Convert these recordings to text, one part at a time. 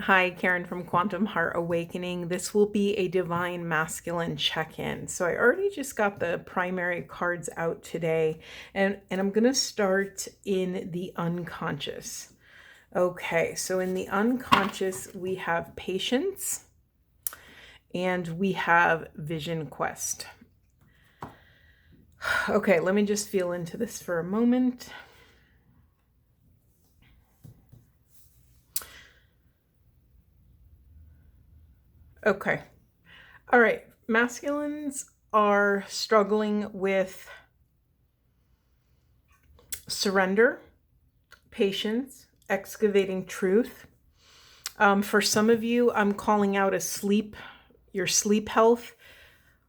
Hi, Karen from Quantum Heart Awakening. This will be a Divine Masculine check-in. So I already just got the primary cards out today, and I'm going to start in the unconscious. Okay, so in the unconscious, we have patience and we have vision quest. Okay, let me just feel into this for a moment. Okay. All right. Masculines are struggling with surrender, patience, excavating truth. For some of you, I'm calling out your sleep health.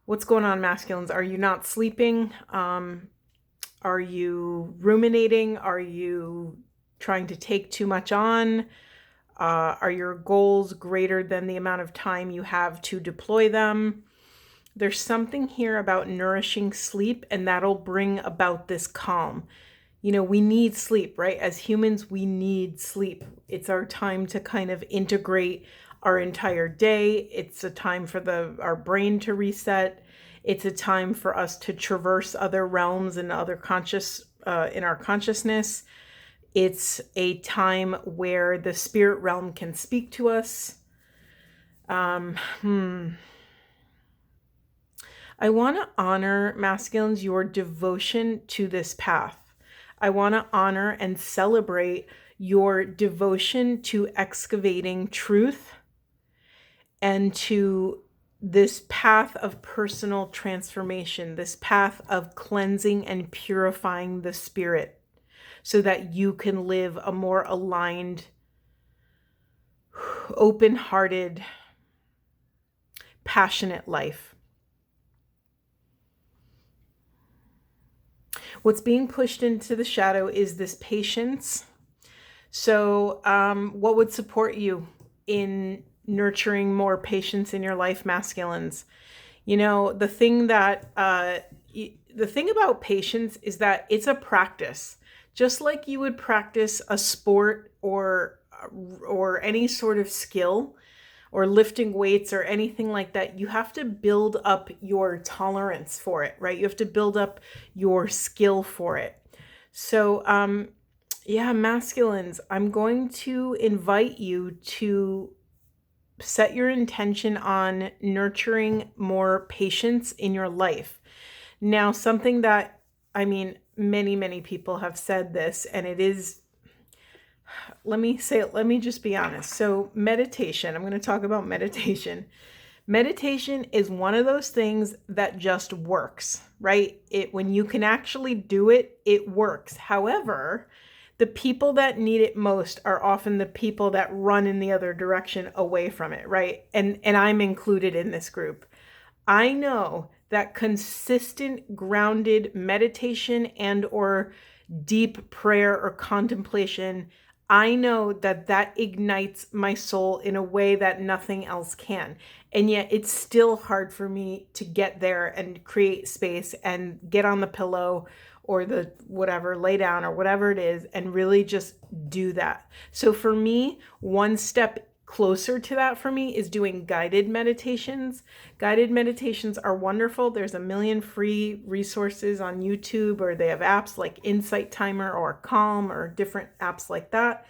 What's going on, masculines? Are you not sleeping? Are you ruminating? Are you trying to take too much on? Are your goals greater than the amount of time you have to deploy them? There's something here about nourishing sleep, and that'll bring about this calm. You know, we need sleep, right? As humans, we need sleep. It's our time to kind of integrate our entire day. It's a time for our brain to reset. It's a time for us to traverse other realms and other in our consciousness. It's a time where the spirit realm can speak to us. I want to honor, masculines, your devotion to this path. I want to honor and celebrate your devotion to excavating truth and to this path of personal transformation, this path of cleansing and purifying the spirit so that you can live a more aligned, open-hearted, passionate life. What's being pushed into the shadow is this patience. So what would support you in nurturing more patience in your life, masculines? You know, the thing about patience is that it's a practice. Just like you would practice a sport or any sort of skill, or lifting weights or anything like that, you have to build up your tolerance for it, right? You have to build up your skill for it. So, yeah, masculines, I'm going to invite you to set your intention on nurturing more patience in your life. Now, something that, many people have said this, and it is, let me just be honest. So meditation, I'm going to talk about meditation. Meditation is one of those things that just works, right? When you can actually do it, it works. However, the people that need it most are often the people that run in the other direction away from it, right? And I'm included in this group. I know that consistent, grounded meditation and or deep prayer or contemplation, I know that ignites my soul in a way that nothing else can. And yet it's still hard for me to get there and create space and get on the pillow or the whatever, lay down or whatever it is, and really just do that. So for me, one step closer to that for me is doing guided meditations. Guided meditations are wonderful. There's a million free resources on YouTube, or they have apps like Insight Timer or Calm or different apps like that.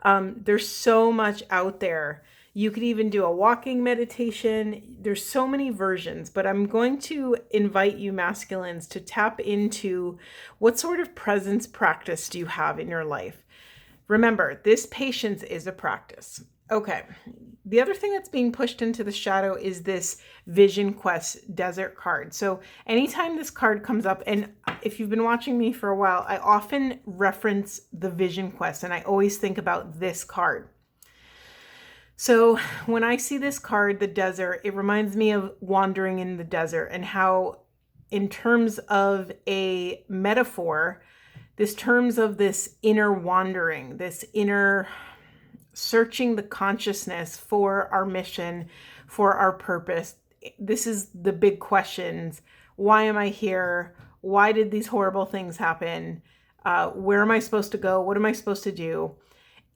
There's so much out there. You could even do a walking meditation. There's so many versions, but I'm going to invite you, masculines, to tap into what sort of presence practice do you have in your life. Remember, this patience is a practice. Okay, the other thing that's being pushed into the shadow is this Vision Quest Desert card. So anytime this card comes up, and if you've been watching me for a while, I often reference the Vision Quest, and I always think about this card. So when I see this card, the desert, it reminds me of wandering in the desert, and how, in terms of a metaphor, terms of this inner wandering, this inner searching the consciousness for our mission, for our purpose. This is the big questions. Why am I here? Why did these horrible things happen? Where am I supposed to go? What am I supposed to do?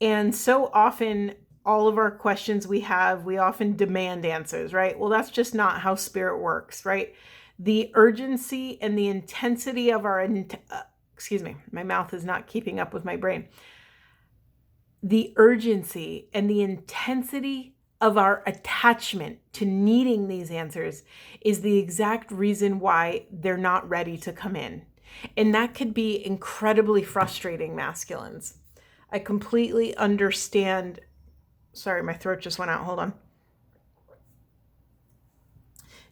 And so often all of our questions we have, we often demand answers, right? Well, that's just not how spirit works, right? The urgency and the intensity of our, excuse me, my mouth is not keeping up with my brain. The urgency and the intensity of our attachment to needing these answers is the exact reason why they're not ready to come in. And that could be incredibly frustrating, masculines. I completely understand. Sorry, my throat just went out. Hold on.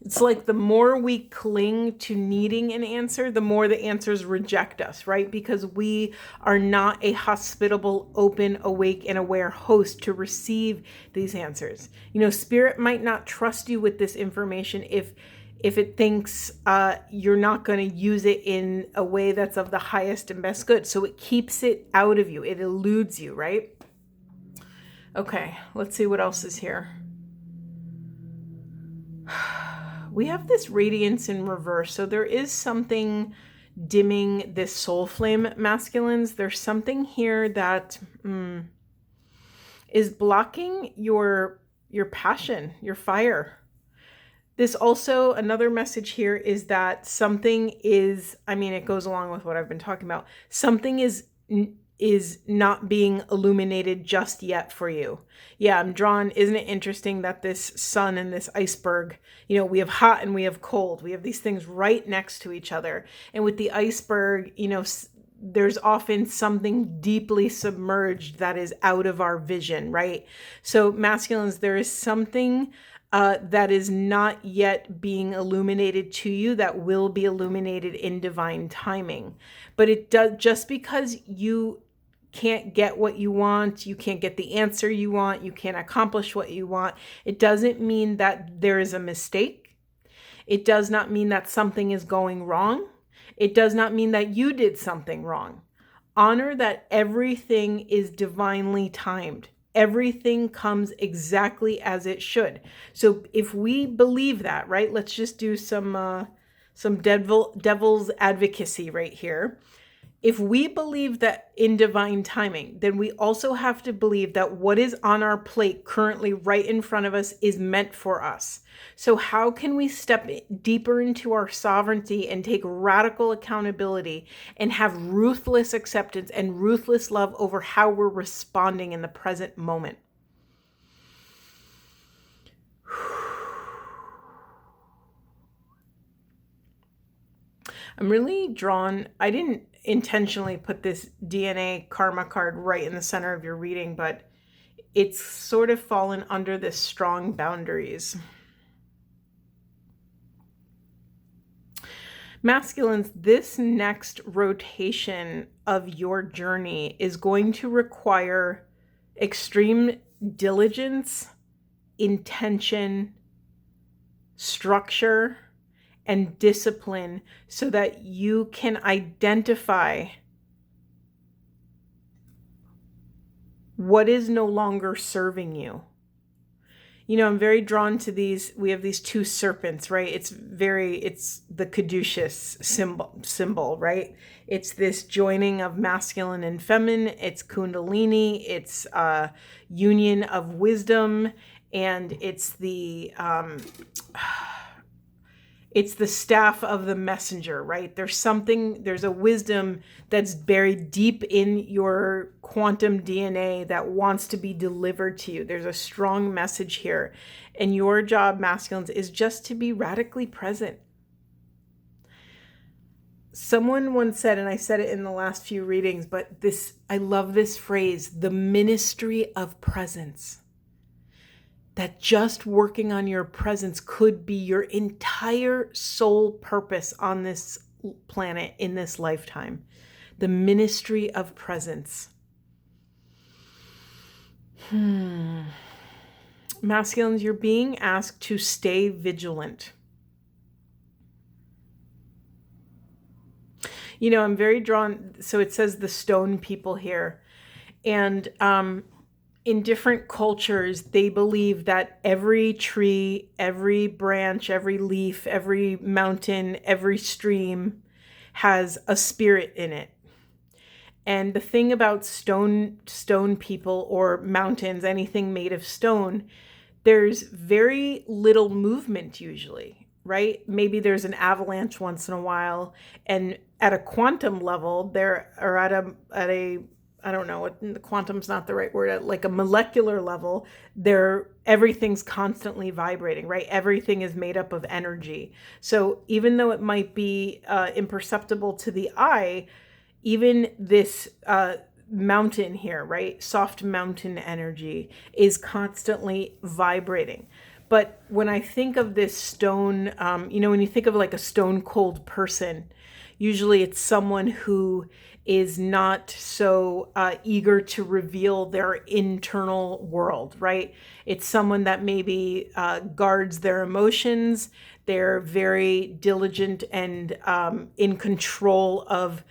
It's like the more we cling to needing an answer, the more the answers reject us, right? Because we are not a hospitable, open, awake, and aware host to receive these answers. You know, spirit might not trust you with this information if it thinks you're not going to use it in a way that's of the highest and best good. So it keeps it out of you. It eludes you, right? Okay, let's see what else is here. We have this radiance in reverse. So there is something dimming this soul flame, masculines. There's something here that is blocking your passion, your fire. This also, another message here is that something is, I mean, it goes along with what I've been talking about. Something is not being illuminated just yet for you. Yeah, I'm drawn. Isn't it interesting that this sun and this iceberg, you know, we have hot and we have cold. We have these things right next to each other. And with the iceberg, you know, there's often something deeply submerged that is out of our vision, right? So masculines, there is something that is not yet being illuminated to you that will be illuminated in divine timing. But it does, just because you can't get what you want, you can't get the answer you want, you can't accomplish what you want, it doesn't mean that there is a mistake. It does not mean that something is going wrong. It does not mean that you did something wrong. Honor that everything is divinely timed. Everything comes exactly as it should. So if we believe that, right, let's just do some devil's advocacy right here. If we believe that in divine timing, then we also have to believe that what is on our plate currently right in front of us is meant for us. So how can we step deeper into our sovereignty and take radical accountability and have ruthless acceptance and ruthless love over how we're responding in the present moment? I'm really drawn. I didn't intentionally put this DNA karma card right in the center of your reading, but it's sort of fallen under this strong boundaries. Masculines, this next rotation of your journey is going to require extreme diligence, intention, structure, and discipline so that you can identify what is no longer serving you. You know, I'm very drawn to these. We have these two serpents, right? It's the caduceus symbol, right? It's this joining of masculine and feminine. It's kundalini. It's union of wisdom, and it's the staff of the messenger, right? There's a wisdom that's buried deep in your quantum DNA that wants to be delivered to you. There's a strong message here. And your job, masculines, is just to be radically present. Someone once said, and I said it in the last few readings, but I love this phrase, the ministry of presence. That just working on your presence could be your entire soul purpose on this planet in this lifetime. The ministry of presence. Masculines, you're being asked to stay vigilant. You know, I'm very drawn. So it says the stone people here. And in different cultures, they believe that every tree, every branch, every leaf, every mountain, every stream has a spirit in it. And the thing about stone people or mountains, anything made of stone, there's very little movement usually, right? Maybe there's an avalanche once in a while, and at a quantum level, there or at a I don't know, the quantum's not the right word, at like a molecular level, everything's constantly vibrating, right? Everything is made up of energy. So even though it might be imperceptible to the eye, even this mountain here, right? Soft mountain energy is constantly vibrating. But when I think of this stone, when you think of like a stone cold person, usually it's someone who is not so eager to reveal their internal world, right? It's someone that maybe guards their emotions. They're very diligent and in control of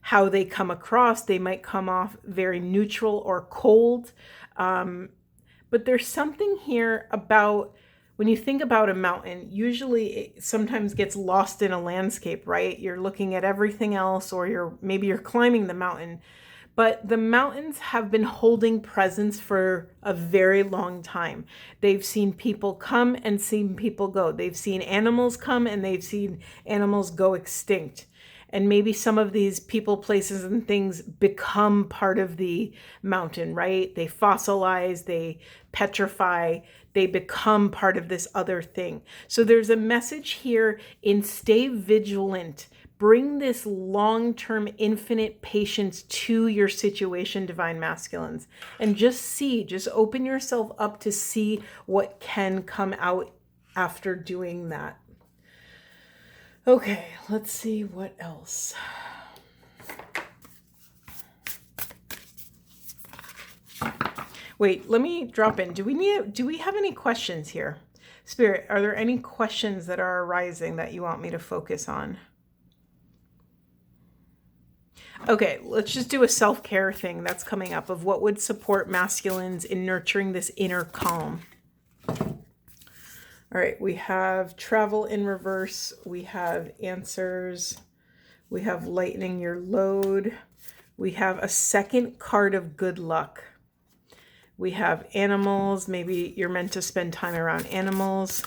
how they come across. They might come off very neutral or cold. But there's something here about when you think about a mountain, usually it sometimes gets lost in a landscape, right? You're looking at everything else, or maybe you're climbing the mountain. But the mountains have been holding presence for a very long time. They've seen people come and seen people go. They've seen animals come and they've seen animals go extinct. And maybe some of these people, places, and things become part of the mountain, right? They fossilize, they petrify, they become part of this other thing. So there's a message here in stay vigilant. Bring this long-term infinite patience to your situation, divine masculines, and just open yourself up to see what can come out after doing that. Okay, let's see what else. Wait, let me drop in. Do we have any questions here? Spirit, are there any questions that are arising that you want me to focus on? Okay, let's just do a self-care thing that's coming up of what would support masculines in nurturing this inner calm. All right, we have travel in reverse. We have answers. We have lightening your load. We have a second card of good luck. We have animals. Maybe you're meant to spend time around animals.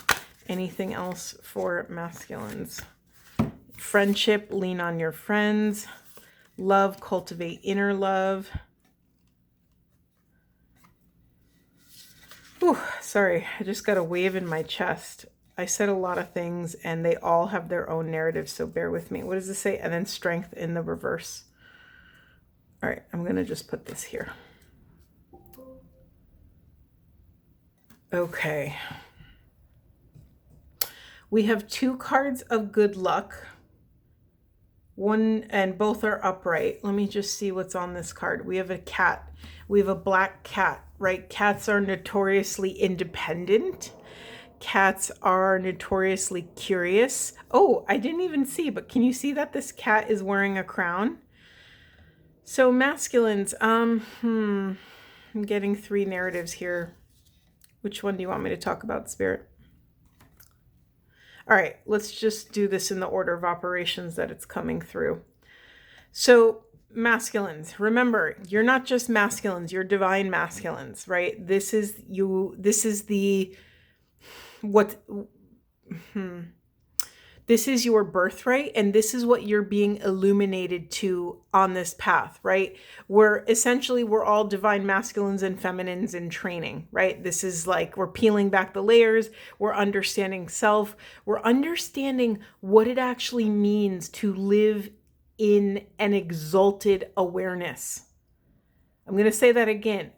Anything else for masculines? Friendship, lean on your friends. Love, cultivate inner love. Whew, sorry, I just got a wave in my chest. I said a lot of things and they all have their own narrative, so bear with me. What does this say? And then strength in the reverse. All right, I'm going to just put this here. Okay. We have two cards of good luck. One, and both are upright. Let me just see what's on this card. We have a cat. We have a black cat, right? Cats are notoriously independent. Cats are notoriously curious. Oh, I didn't even see, but can you see that this cat is wearing a crown? So masculines, I'm getting three narratives here. Which one do you want me to talk about, Spirit? All right, let's just do this in the order of operations that it's coming through. So masculines, remember, you're not just masculines, you're divine masculines, right? This is you, this is the, this is your birthright, and this is what you're being illuminated to on this path, right? We're all divine masculines and feminines in training, right? This is like we're peeling back the layers, we're understanding self, we're understanding what it actually means to live in an exalted awareness. I'm going to say that again.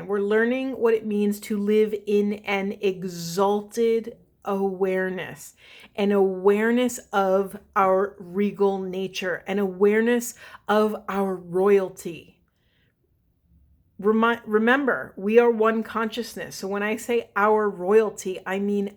We're learning what it means to live in an exalted awareness, an awareness of our regal nature, an awareness of our royalty. Remember, we are one consciousness. So when I say our royalty, I mean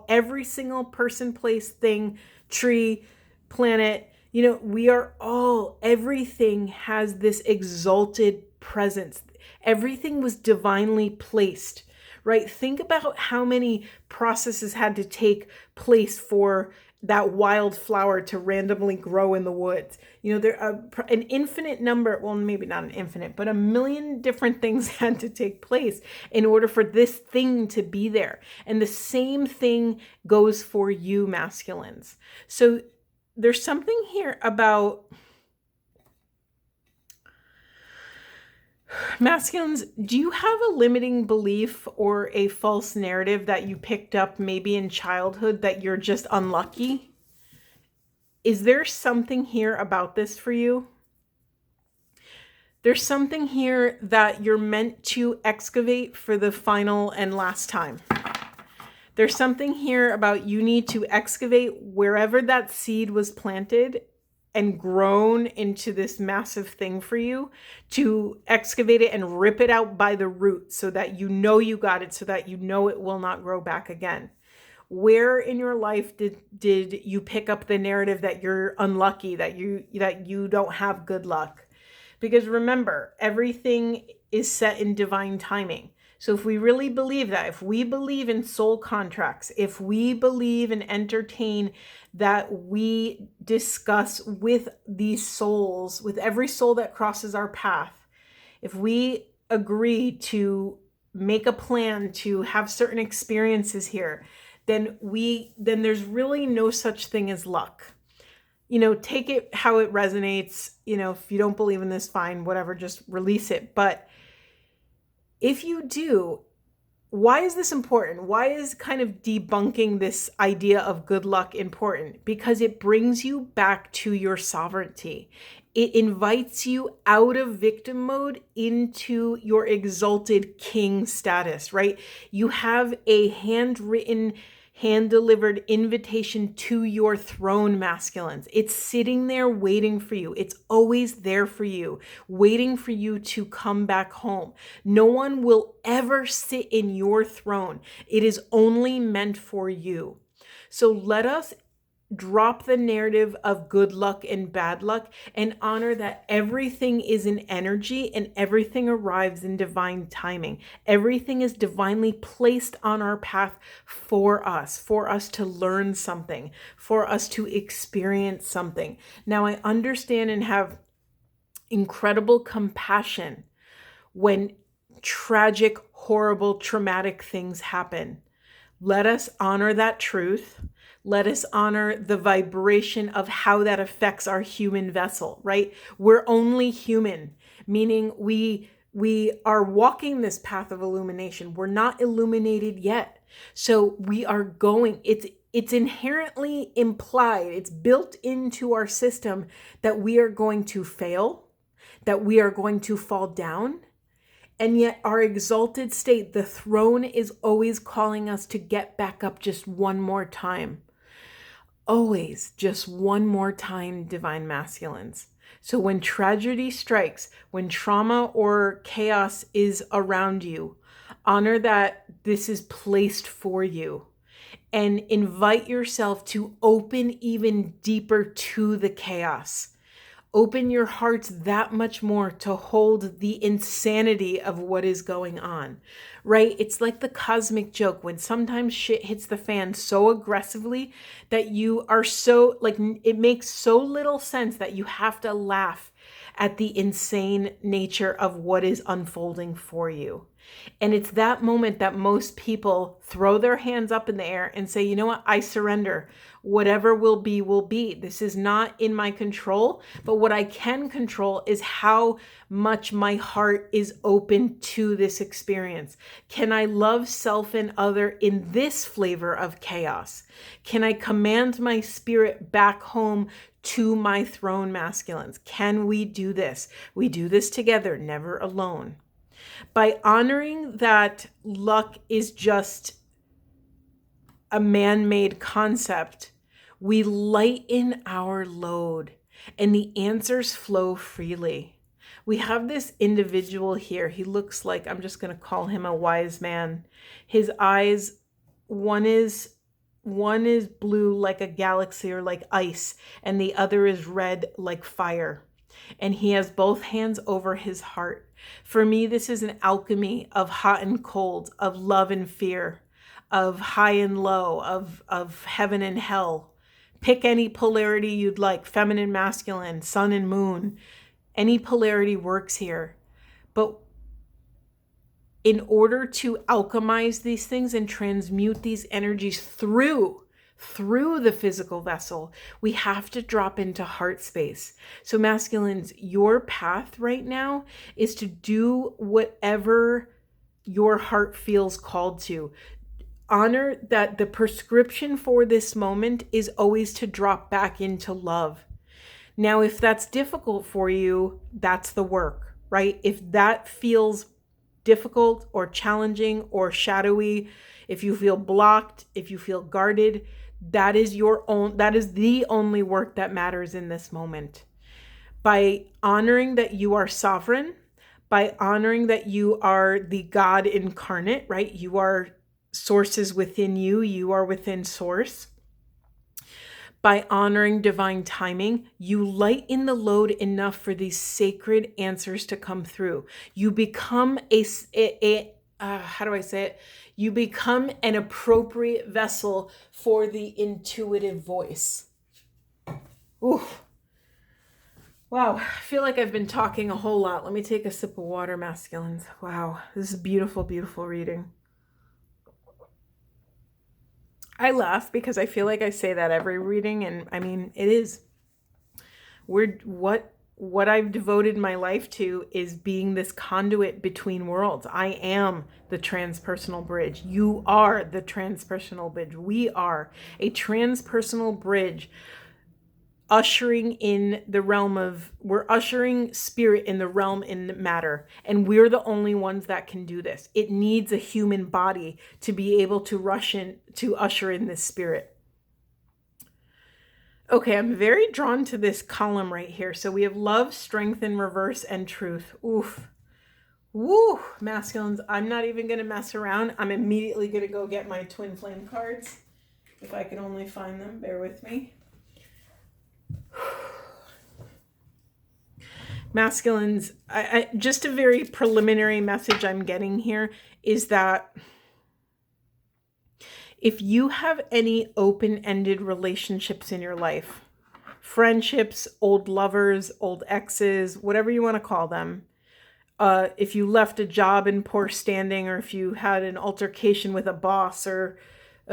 every single person, place, thing, tree, planet. We are all, everything has this exalted presence. Everything was divinely placed, right? Think about how many processes had to take place for that wildflower to randomly grow in the woods. There are an infinite number, well, maybe not an infinite, but a million different things had to take place in order for this thing to be there. And the same thing goes for you, masculines. So there's something here about masculines. Do you have a limiting belief or a false narrative that you picked up maybe in childhood that you're just unlucky? Is there something here about this for you? There's something here that you're meant to excavate for the final and last time. There's something here about you need to excavate wherever that seed was planted and grown into this massive thing for you, to excavate it and rip it out by the root so that you know you got it, so that you know it will not grow back again. Where in your life did you pick up the narrative that you're unlucky, that you don't have good luck? Because remember, everything is set in divine timing. So if we really believe that, if we believe in soul contracts, if we believe and entertain that we discuss with these souls, with every soul that crosses our path, if we agree to make a plan to have certain experiences here, then there's really no such thing as luck. Take it how it resonates. If you don't believe in this, fine, whatever, just release it. But if you do, why is this important? Why is kind of debunking this idea of good luck important? Because it brings you back to your sovereignty. It invites you out of victim mode into your exalted king status, right? You have a handwritten, hand-delivered invitation to your throne, masculines. It's sitting there waiting for you. It's always there for you, waiting for you to come back home. No one will ever sit in your throne. It is only meant for you. So let us drop the narrative of good luck and bad luck and honor that everything is an energy and everything arrives in divine timing. Everything is divinely placed on our path for us to learn something, for us to experience something. Now, I understand and have incredible compassion when tragic, horrible, traumatic things happen. Let us honor that truth. Let us honor the vibration of how that affects our human vessel, right? We're only human, meaning we are walking this path of illumination. We're not illuminated yet. So we are going, it's inherently implied, it's built into our system that we are going to fail, that we are going to fall down. And yet our exalted state, the throne, is always calling us to get back up just one more time. Always just one more time, divine masculines. So when tragedy strikes, when trauma or chaos is around you, honor that this is placed for you and invite yourself to open even deeper to the chaos. Open your hearts that much more to hold the insanity of what is going on, right? It's like the cosmic joke when sometimes shit hits the fan so aggressively that you are so, like, it makes so little sense that you have to laugh at the insane nature of what is unfolding for you. And it's that moment that most people throw their hands up in the air and say, you know what, I surrender. Whatever will be, will be. This is not in my control, but what I can control is how much my heart is open to this experience. Can I love self and other in this flavor of chaos? Can I command my spirit back home to my throne, masculines? Can we do this? We do this together, never alone. By honoring that luck is just a man-made concept, we lighten our load and the answers flow freely. We have this individual here. He looks like, I'm just going to call him a wise man. His eyes, one is blue like a galaxy or like ice, and the other is red like fire. And he has both hands over his heart. For me, this is an alchemy of hot and cold, of love and fear, of high and low, of heaven and hell, Pick any polarity you'd like, feminine, masculine, sun and moon. Any polarity works here. But in order to alchemize these things and transmute these energies through the physical vessel, we have to drop into heart space. So masculines, your path right now is to do whatever your heart feels called to. Honor that the prescription for this moment is always to drop back into love. Now, if that's difficult for you, that's the work, right? If that feels difficult or challenging or shadowy, if you feel blocked, if you feel guarded, that is the only work that matters in this moment. By honoring that you are sovereign, by honoring that you are the God incarnate, right? You are sources within you, you are within source. By honoring divine timing, you lighten the load enough for these sacred answers to come through. You become how do I say it? You become an appropriate vessel for the intuitive voice. Ooh. Wow, I feel like I've been talking a whole lot. Let me take a sip of water, masculines. Wow, this is beautiful, beautiful reading. I laugh because I feel like I say that every reading, and I mean, it is. What I've devoted my life to is being this conduit between worlds. I am the transpersonal bridge. You are the transpersonal bridge. We are a transpersonal bridge ushering in the realm of, we're ushering spirit in the realm in matter. And we're the only ones that can do this. It needs a human body to be able to usher in this spirit. Okay, I'm very drawn to this column right here. So we have love, strength in reverse, and truth. Oof. Woo, masculines. I'm not even going to mess around. I'm immediately going to go get my twin flame cards. If I can only find them, bear with me. Masculines, just a very preliminary message I'm getting here is that if you have any open-ended relationships in your life, friendships, old lovers, old exes, whatever you want to call them, if you left a job in poor standing, or if you had an altercation with a boss or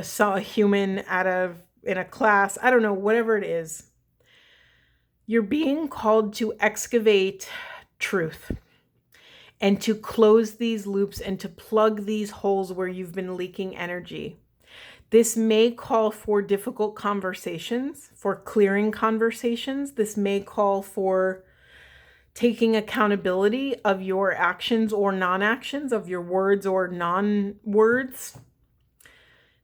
saw a human in a class, I don't know, whatever it is, you're being called to excavate truth and to close these loops and to plug these holes where you've been leaking energy. This may call for difficult conversations, for clearing conversations. This may call for taking accountability of your actions or non-actions, of your words or non-words.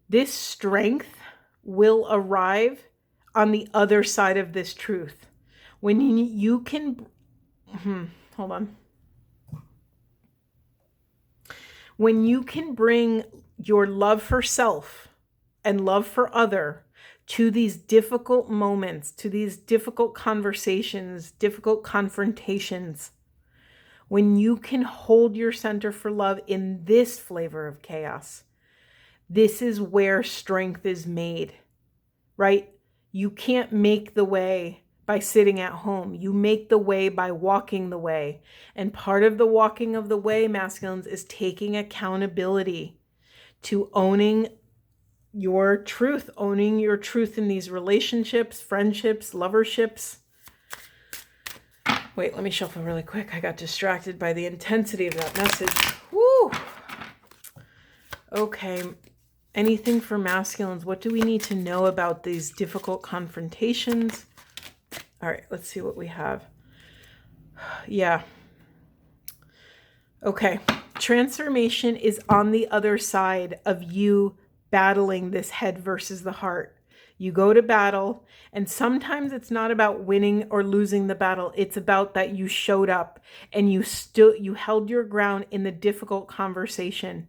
This strength will arrive on the other side of this truth. When you can, hold on. When you can bring your love for self and love for other to these difficult moments, to these difficult conversations, difficult confrontations, when you can hold your center for love in this flavor of chaos, this is where strength is made, right? You can't make the way by sitting at home. You make the way by walking the way. And part of the walking of the way, masculines, is taking accountability to owning your truth in these relationships, friendships, loverships. Wait, let me shuffle really quick. I got distracted by the intensity of that message. Woo! Okay. Anything for masculines? What do we need to know about these difficult confrontations? All right, let's see what we have. Yeah. Okay. Transformation is on the other side of you battling this head versus the heart. You go to battle, and sometimes it's not about winning or losing the battle. It's about that you showed up and you held your ground in the difficult conversation.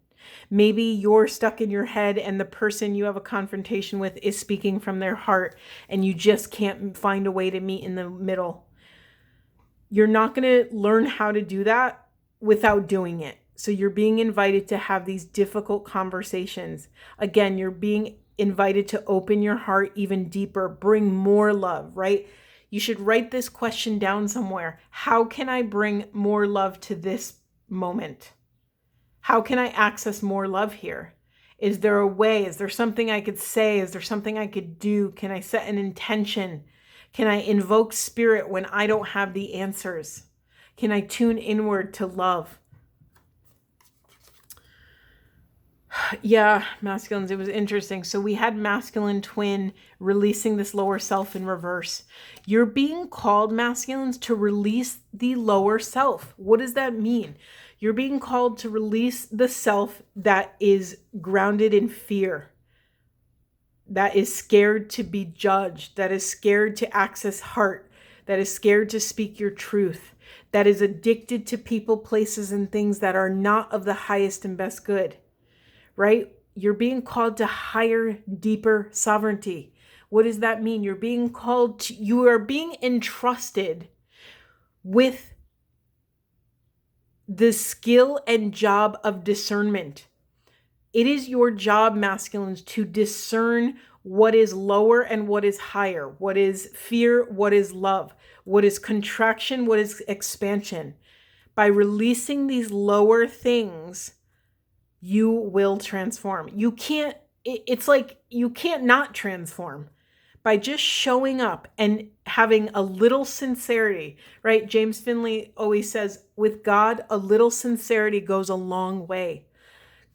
Maybe you're stuck in your head and the person you have a confrontation with is speaking from their heart and you just can't find a way to meet in the middle. You're not going to learn how to do that without doing it. So you're being invited to have these difficult conversations. Again, you're being invited to open your heart even deeper, bring more love, right? You should write this question down somewhere. How can I bring more love to this moment? How can I access more love here? Is there a way? Is there something I could say? Is there something I could do? Can I set an intention? Can I invoke spirit when I don't have the answers? Can I tune inward to love? Yeah, masculines, it was interesting. So we had masculine twin releasing this lower self in reverse. You're being called, masculines, to release the lower self. What does that mean? You're being called to release the self that is grounded in fear, that is scared to be judged, that is scared to access heart, that is scared to speak your truth, that is addicted to people, places, and things that are not of the highest and best good, right? You're being called to higher, deeper sovereignty. What does that mean? You're being called to, you are being entrusted with the skill and job of discernment. It is your job, masculines, to discern what is lower and what is higher, what is fear, what is love, what is contraction, what is expansion. By releasing these lower things, you will transform. You can't, it's like you can't not transform. By just showing up and having a little sincerity, right? James Finley always says, with God, a little sincerity goes a long way.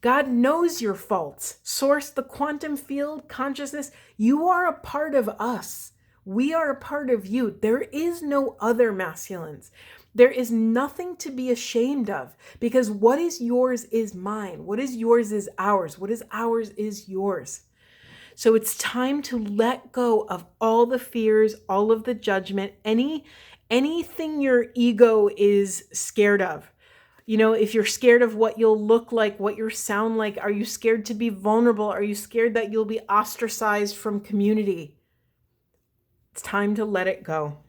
God knows your faults. Source, the quantum field, consciousness, you are a part of us. We are a part of you. There is no other, masculines. There is nothing to be ashamed of, because what is yours is mine. What is yours is ours. What is ours is yours. So it's time to let go of all the fears, all of the judgment, anything your ego is scared of. You know, if you're scared of what you'll look like, what you sound like, are you scared to be vulnerable? Are you scared that you'll be ostracized from community? It's time to let it go.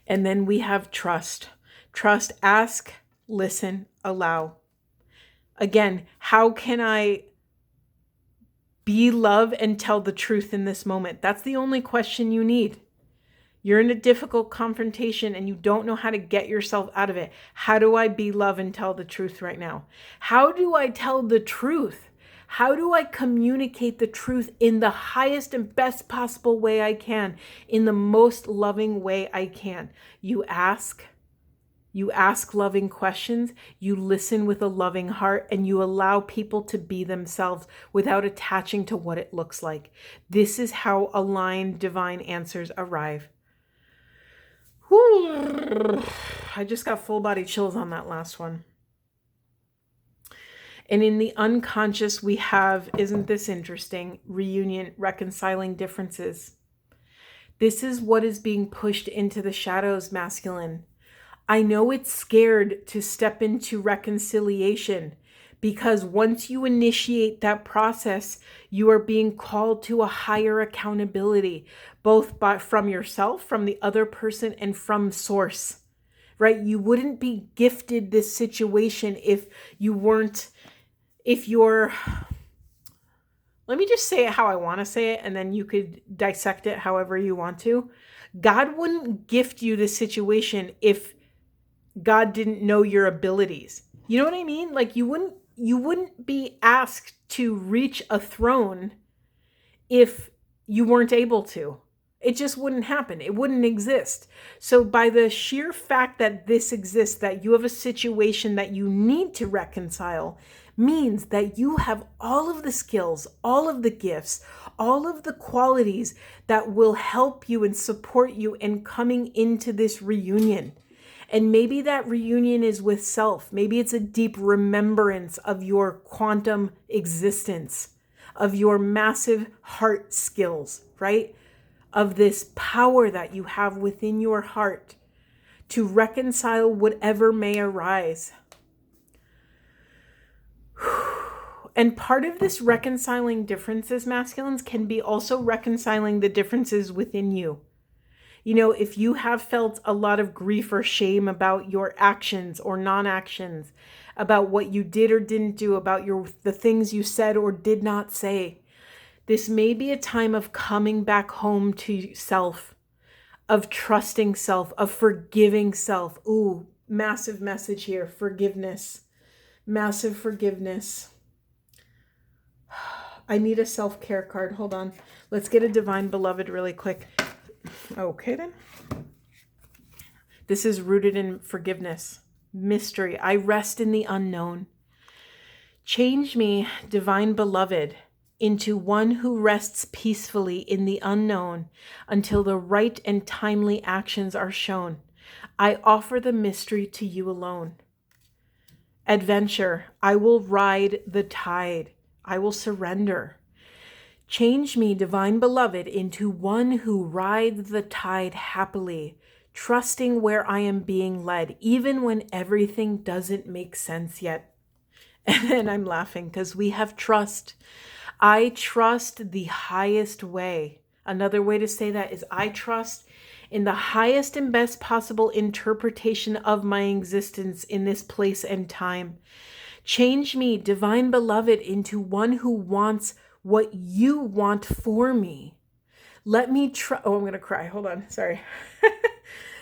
And then we have trust. Trust, ask, listen, allow. Again, how can I be love and tell the truth in this moment? That's the only question you need. You're in a difficult confrontation and you don't know how to get yourself out of it. How do I be love and tell the truth right now? How do I tell the truth? How do I communicate the truth in the highest and best possible way I can, in the most loving way I can? You ask loving questions, you listen with a loving heart, and you allow people to be themselves without attaching to what it looks like. This is how aligned divine answers arrive. Whew. I just got full body chills on that last one. And in the unconscious, we have, isn't this interesting? Reunion, reconciling differences. This is what is being pushed into the shadows, masculine. I know it's scared to step into reconciliation, because once you initiate that process, you are being called to a higher accountability, both from yourself, from the other person, and from source, right? You wouldn't be gifted this situation if let me just say it how I want to say it, and then you could dissect it however you want to. God wouldn't gift you this situation if God didn't know your abilities. You know what I mean? Like you wouldn't be asked to reach a throne if you weren't able to. It just wouldn't happen. It wouldn't exist. So by the sheer fact that this exists, that you have a situation that you need to reconcile, means that you have all of the skills, all of the gifts, all of the qualities that will help you and support you in coming into this reunion. And maybe that reunion is with self. Maybe it's a deep remembrance of your quantum existence, of your massive heart skills, right? Of this power that you have within your heart to reconcile whatever may arise. And part of this reconciling differences, masculines, can be also reconciling the differences within you. You know, if you have felt a lot of grief or shame about your actions or non-actions, about what you did or didn't do, about the things you said or did not say, This may be a time of coming back home to self, of trusting self, of forgiving self. Ooh, massive message here. Forgiveness. Massive forgiveness. I need a self-care card. Hold on. Let's get a Divine Beloved really quick. Okay then. This is rooted in forgiveness. Mystery. I rest in the unknown. Change me, Divine Beloved, into one who rests peacefully in the unknown until the right and timely actions are shown. I offer the mystery to you alone. Adventure. I will ride the tide. I will surrender. Change me, Divine Beloved, into one who rides the tide happily, trusting where I am being led, even when everything doesn't make sense yet. And I'm laughing because we have trust. I trust the highest way. Another way to say that is I trust in the highest and best possible interpretation of my existence in this place and time. Change me, Divine Beloved, into one who wants what you want for me. Let me I'm going to cry. Hold on. Sorry.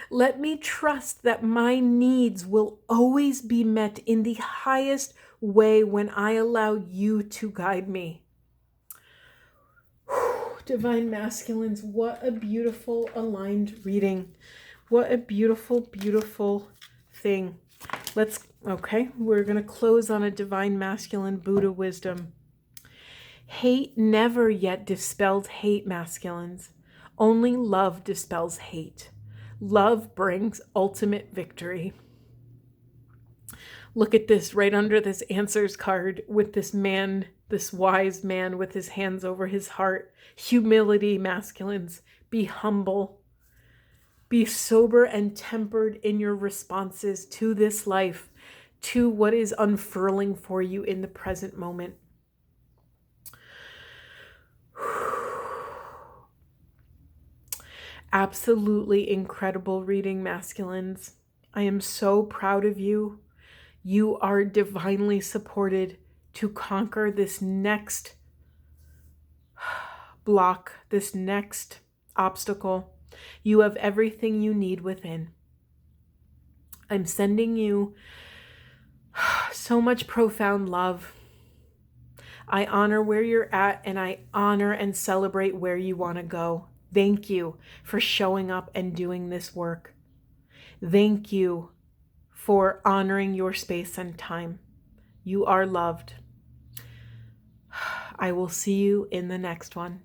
Let me trust that my needs will always be met in the highest way when I allow you to guide me. Divine Masculines, what a beautiful aligned reading. What a beautiful, beautiful thing. Okay, we're going to close on a Divine Masculine Buddha wisdom. Hate never yet dispelled hate, masculines. Only love dispels hate. Love brings ultimate victory. Look at this right under this answers card with this man, this wise man with his hands over his heart. Humility, masculines. Be humble. Be sober and tempered in your responses to this life, to what is unfurling for you in the present moment. Absolutely incredible reading, masculines. I am so proud of you. You are divinely supported to conquer this next block, this next obstacle. You have everything you need within. I'm sending you so much profound love. I honor where you're at, and I honor and celebrate where you want to go. Thank you for showing up and doing this work. Thank you for honoring your space and time. You are loved. I will see you in the next one.